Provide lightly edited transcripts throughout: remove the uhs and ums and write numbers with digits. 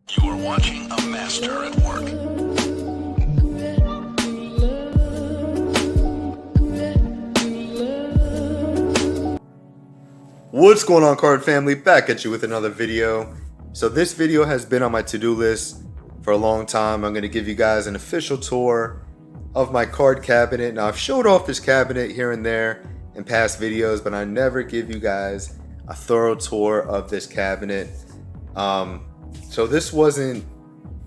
You are watching a master at work. What's going on, card family? Back at you with another video. So this video has been on my to-do list for a long time. I'm going to give you guys an official tour of my card cabinet. Now, I've showed off this cabinet here and there in past videos, but I never give you guys a thorough tour of this cabinet. So this wasn't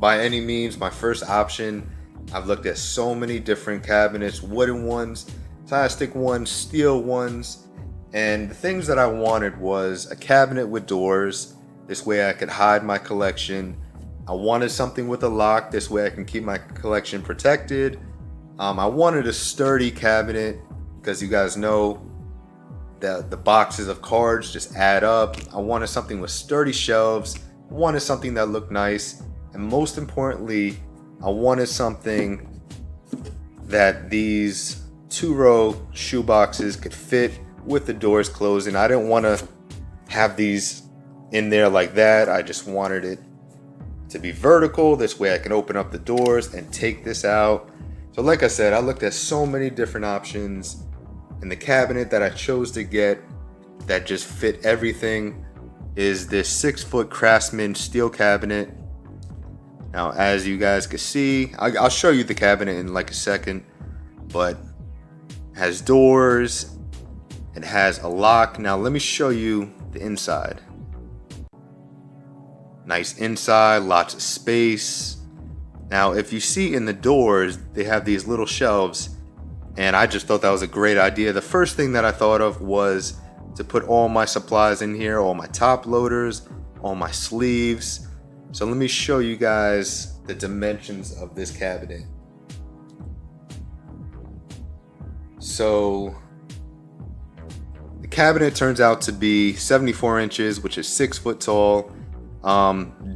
by any means my first option. I've looked at so many different cabinets, wooden ones, plastic ones, steel ones. And the things that I wanted was a cabinet with doors. This way I could hide my collection. I wanted something with a lock. This way I can keep my collection protected. I wanted a sturdy cabinet because you guys know that the boxes of cards just add up. I wanted something with sturdy shelves. I wanted something that looked nice. And most importantly, I wanted something that these 2-row shoe boxes could fit with the doors closing. I didn't want to have these in there like that. I just wanted it to be vertical. This way I can open up the doors and take this out. So like I said, I looked at so many different options, and the cabinet that I chose to get that just fit everything is this 6-foot Craftsman steel cabinet. Now, as you guys can see, I'll show you the cabinet in like a second, but it has doors. It has a lock. Now let me show you the inside. Nice inside, lots of space. Now if you see in the doors, they have these little shelves, and I just thought that was a great idea. The first thing that I thought of was to put all my supplies in here, all my top loaders, all my sleeves. So let me show you guys the dimensions of this cabinet. So the cabinet turns out to be 74 inches, which is 6 foot tall,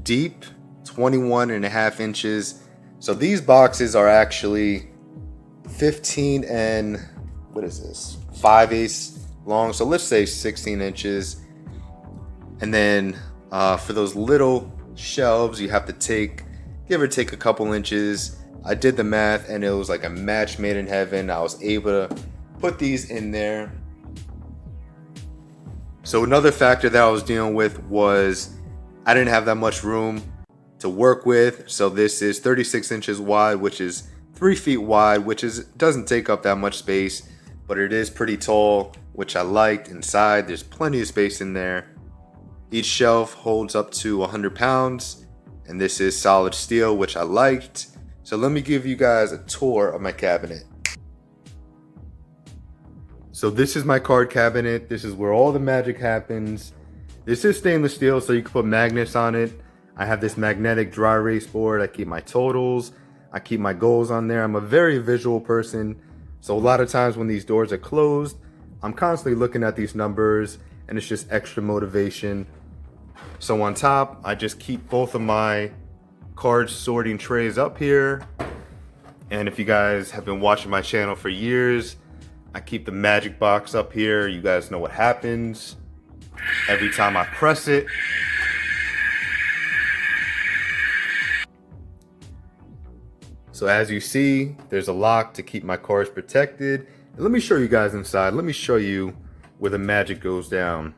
deep 21.5 inches. So these boxes are actually 15 and 5/8 long. So let's say 16 inches. And then for those little shelves, you have to give or take a couple inches. I did the math and it was like a match made in heaven. I was able to put these in there. So another factor that I was dealing with was I didn't have that much room to work with. So this is 36 inches wide, which is 3 feet wide, which doesn't take up that much space, but it is pretty tall, which I liked. Inside, there's plenty of space in there. Each shelf holds up to 100 pounds, and this is solid steel, which I liked. So let me give you guys a tour of my cabinet. So this is my card cabinet. This is where all the magic happens. This is stainless steel, so you can put magnets on it. I have this magnetic dry erase board. I keep my totals. I keep my goals on there. I'm a very visual person. So a lot of times when these doors are closed, I'm constantly looking at these numbers, and it's just extra motivation. So on top, I just keep both of my card sorting trays up here. And if you guys have been watching my channel for years, I keep the magic box up here. You guys know what happens every time I press it. So as you see, there's a lock to keep my cards protected. And let me show you guys inside. Let me show you where the magic goes down.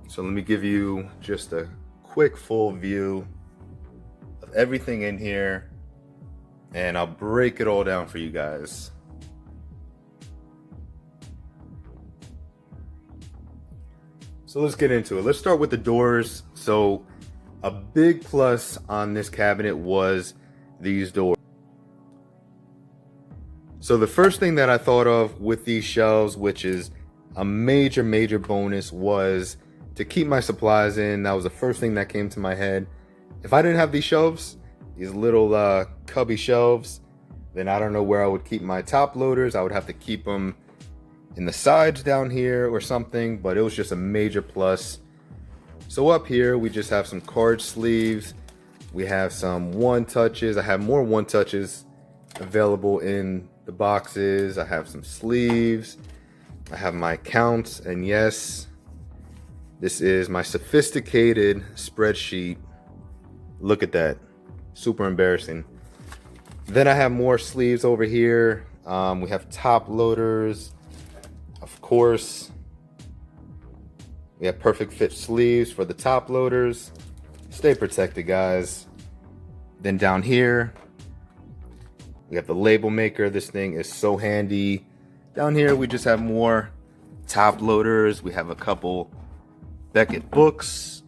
So let me give you just a quick full view of everything in here, and I'll break it all down for you guys. So let's get into it. Let's start with the doors. So a big plus on this cabinet was these doors. So the first thing that I thought of with these shelves, which is a major bonus, was to keep my supplies in. That was the first thing that came to my head. If I didn't have these shelves, these little cubby shelves, then I don't know where I would keep my top loaders. I would have to keep them in the sides down here or something, but it was just a major plus. So up here, we just have some card sleeves. We have some one-touches. I have more one-touches available in the boxes. I have some sleeves. I have my counts, and yes, This is my sophisticated spreadsheet. Look at that. Super embarrassing. Then I have more sleeves over here. We have top loaders. Of course, we have perfect fit sleeves for the top loaders. Stay protected, guys. Then down here, we have the label maker. This thing is so handy. Down here, we just have more top loaders. We have a couple Beckett books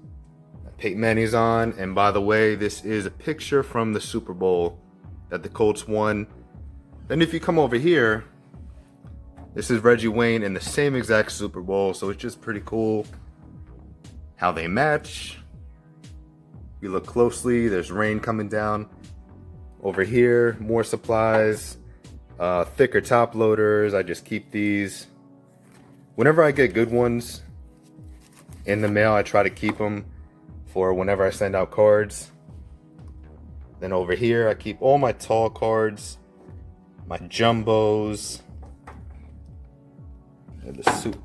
that Peyton Manning's on. And by the way, this is a picture from the Super Bowl that the Colts won. Then if you come over here, this is Reggie Wayne in the same exact Super Bowl. So it's just pretty cool how they match. If you look closely, there's rain coming down. Over here, more supplies, thicker top loaders. I just keep these. Whenever I get good ones in the mail, I try to keep them for whenever I send out cards. Then over here, I keep all my tall cards, my jumbos.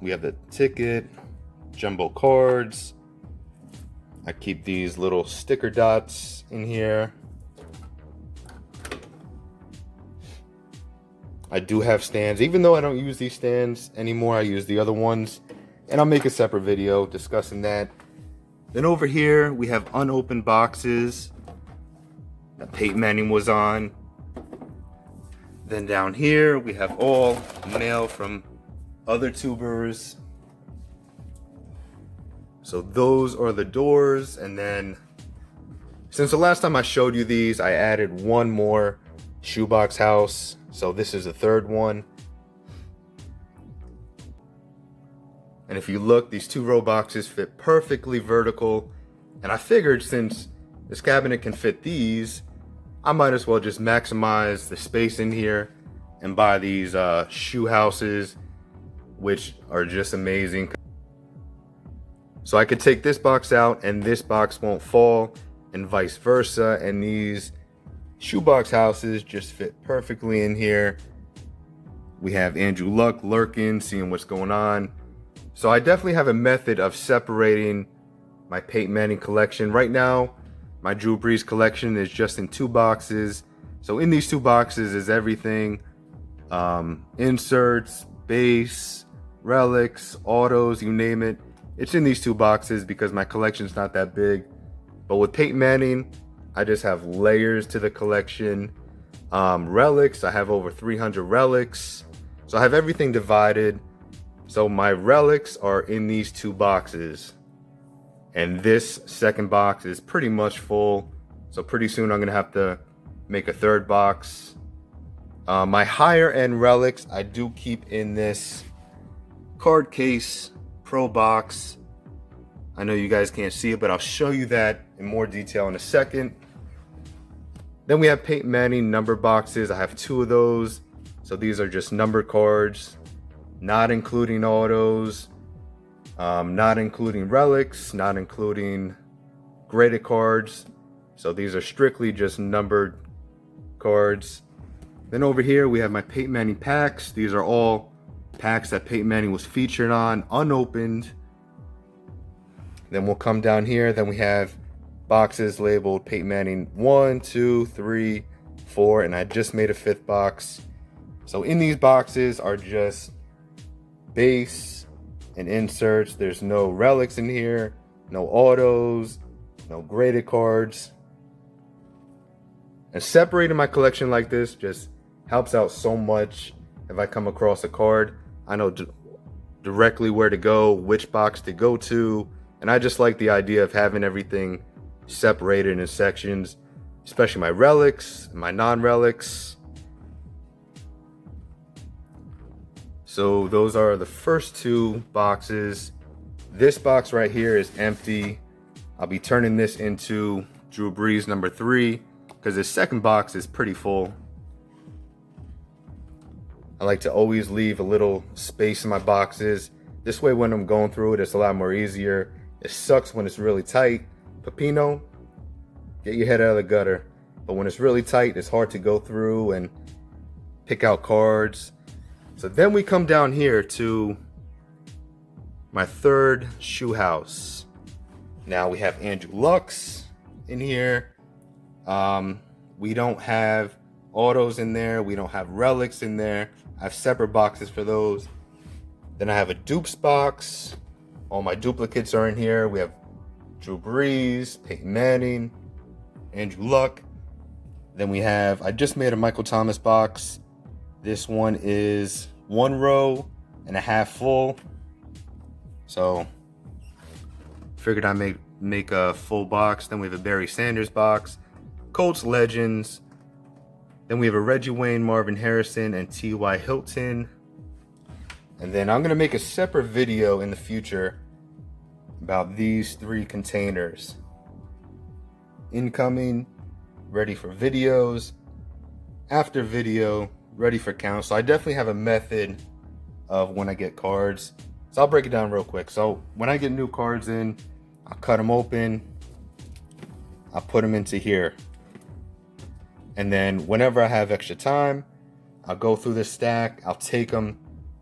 We have the ticket, jumbo cards. I keep these little sticker dots in here. I do have stands. Even though I don't use these stands anymore, I use the other ones. And I'll make a separate video discussing that. Then over here, we have unopened boxes that Peyton Manning was on. Then down here, we have all mail from other tubers. So those are the doors. And then since the last time I showed you these, I added one more shoebox house. So this is the third one. And if you look, these 2-row boxes fit perfectly vertical. And I figured since this cabinet can fit these, I might as well just maximize the space in here and buy these shoe houses, which are just amazing. So I could take this box out and this box won't fall, and vice versa. And these shoebox houses just fit perfectly in here. We have Andrew Luck lurking, seeing what's going on. So I definitely have a method of separating my Peyton Manning collection. Right now, my Drew Brees collection is just in 2 boxes. So in these 2 boxes is everything. Inserts, base, relics, autos, you name it. It's in these 2 boxes because my collection's not that big. But with Peyton Manning, I just have layers to the collection. Relics, I have over 300 relics. So I have everything divided. So my relics are in these 2 boxes. And this second box is pretty much full. So pretty soon I'm going to have to make a 3rd box. My higher end relics, I do keep in this card case pro box. I know you guys can't see it, but I'll show you that in more detail in a second. Then we have Peyton Manning number boxes. I have 2 of those. So these are just number cards, not including autos, not including relics, not including graded cards. So these are strictly just numbered cards. Then over here we have my Peyton Manning packs. These are all packs that Peyton Manning was featured on, unopened. Then we'll come down here. Then we have boxes labeled Peyton Manning 1, 2, 3, 4, and I just made a 5th box. So in these boxes are just base and inserts. There's no relics in here, no autos, no graded cards. And separating my collection like this just helps out so much. If I come across a card, I know directly where to go, which box to go to. And I just like the idea of having everything separated in sections, especially my relics, my non-relics. So those are the first 2 boxes. This box right here is empty. I'll be turning this into Drew Brees number 3 because this second box is pretty full. I like to always leave a little space in my boxes. This way when I'm going through it, it's a lot more easier. It sucks when it's really tight. Pepino, get your head out of the gutter. But when it's really tight, it's hard to go through and pick out cards. So then we come down here to my third shoe house. Now we have Andrew Luck's in here. We don't have autos in there. We don't have relics in there. I have separate boxes for those. Then I have a dupes box. All my duplicates are in here. We have Drew Brees, Peyton Manning, Andrew Luck. Then we have, I just made a Michael Thomas box. This one is 1 row and a half full. So figured I'd make a full box. Then we have a Barry Sanders box, Colts Legends. Then we have a Reggie Wayne, Marvin Harrison, and T.Y. Hilton. And then I'm going to make a separate video in the future about these 3 containers. Incoming, ready for videos. After video, ready for count. So I definitely have a method of when I get cards. So I'll break it down real quick. So when I get new cards in, I'll cut them open. I'll put them into here. And then whenever I have extra time, I'll go through the stack. I'll take them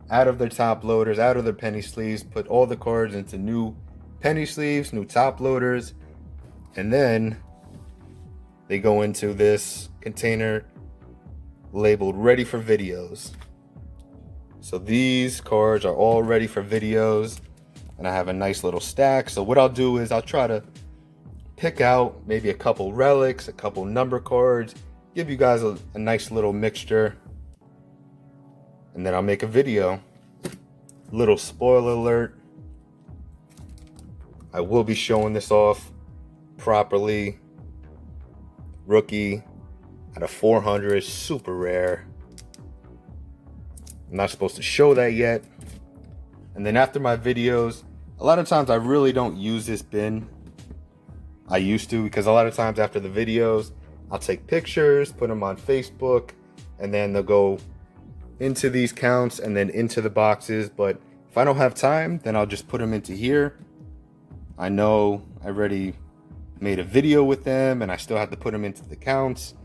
out of their top loaders, out of their penny sleeves, put all the cards into new penny sleeves, new top loaders, and then they go into this container labeled ready for videos. So these cards are all ready for videos, and I have a nice little stack. So what I'll do is I'll try to pick out maybe a couple relics, a couple number cards, give you guys a nice little mixture, and then I'll make a video. Little spoiler alert, I will be showing this off properly. Rookie at a 400, super rare. I'm not supposed to show that yet. And then after my videos, a lot of times I really don't use this bin. I used to, because a lot of times after the videos, I'll take pictures, put them on Facebook, and then they'll go into these counts and then into the boxes. But if I don't have time, then I'll just put them into here. I know I already made a video with them and I still have to put them into the counts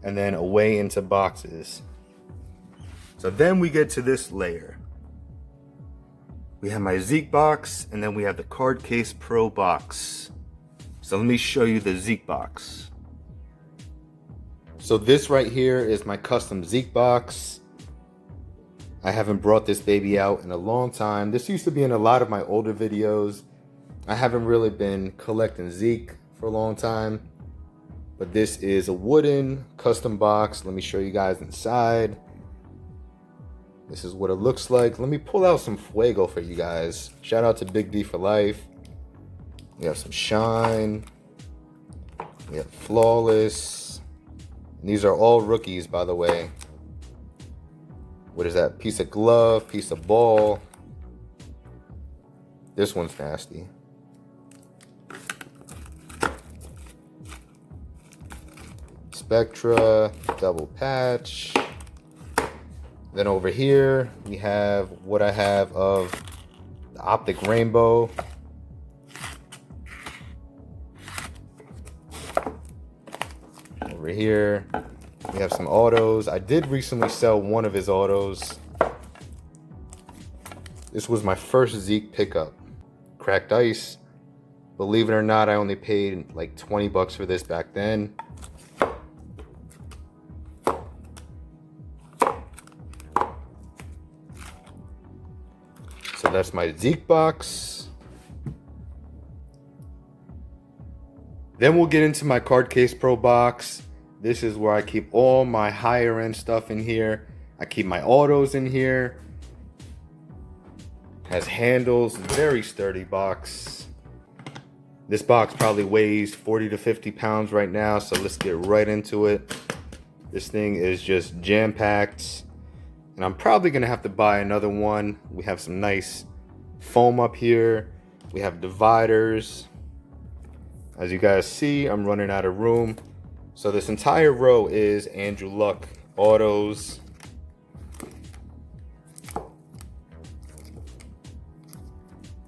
and then away into boxes. So then we get to this layer. We have my Zeke box, and then we have the Card Case Pro box. So let me show you the Zeke box. So this right here is my custom Zeke box. I haven't brought this baby out in a long time. This used to be in a lot of my older videos. I haven't really been collecting Zeke for a long time, but this is a wooden custom box. Let me show you guys inside. This is what it looks like. Let me pull out some Fuego for you guys. Shout out to Big D for life. We have some Shine. We have Flawless. And these are all rookies, by the way. What is that? Piece of glove, piece of ball. This one's nasty. Spectra, double patch. Then over here, we have what I have of the Optic Rainbow. Over here, we have some autos. I did recently sell one of his autos. This was my first Zeke pickup. Cracked ice. Believe it or not, I only paid like 20 bucks for this back then. So that's my Zeke box. Then we'll get into my Card Case Pro box. This is where I keep all my higher end stuff in here. I keep my autos in here. Has handles, very sturdy box. This box probably weighs 40 to 50 pounds right now, so let's get right into it. This thing is just jam-packed. And I'm probably gonna have to buy another one. We have some nice foam up here. We have dividers. As you guys see, I'm running out of room. So this entire row is Andrew Luck autos.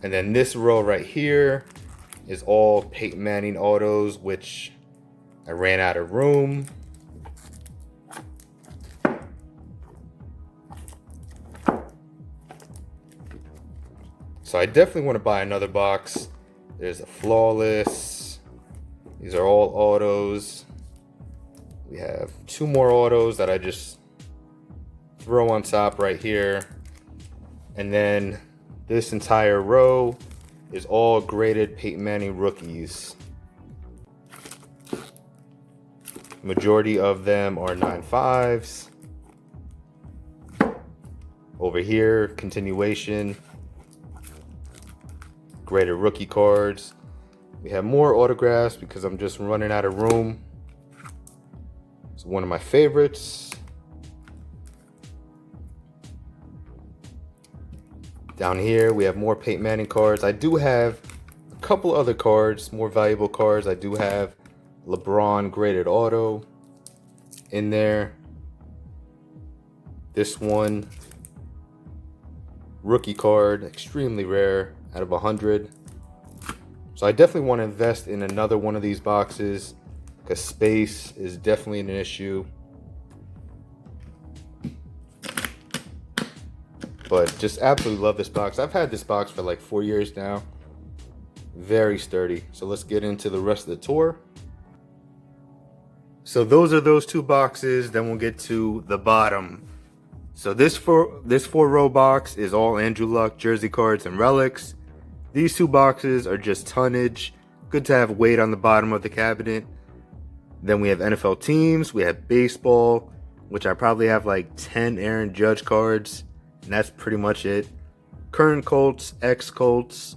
And then this row right here is all Peyton Manning autos, which I ran out of room. So So I definitely want to buy another box. There's a Flawless. These are all autos. We have 2 more autos that I just throw on top right here. And then this entire row is all graded Peyton Manning rookies. Majority of them are 9.5s. Over here, continuation, graded rookie cards. We have more autographs because I'm just running out of room. It's one of my favorites. Down here, we have more Peyton Manning cards. I do have a couple other cards, more valuable cards. I do have LeBron graded auto in there. This one, rookie card, extremely rare out of 100. So I definitely want to invest in another one of these boxes because space is definitely an issue. But just absolutely love this box. I've had this box for like 4 years now. Very sturdy. So let's get into the rest of the tour. So those are those 2 boxes. Then we'll get to the bottom. So this 4-row box is all Andrew Luck jersey cards and relics. These 2 boxes are just tonnage. Good to have weight on the bottom of the cabinet. Then we have NFL teams. We have baseball, which I probably have like 10 Aaron Judge cards. And that's pretty much it. Current Colts, ex-Colts.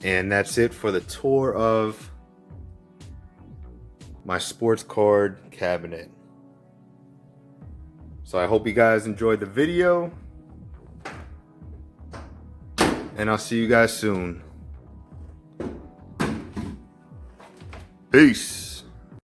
And that's it for the tour of my sports card cabinet. So I hope you guys enjoyed the video. And I'll see you guys soon. Peace.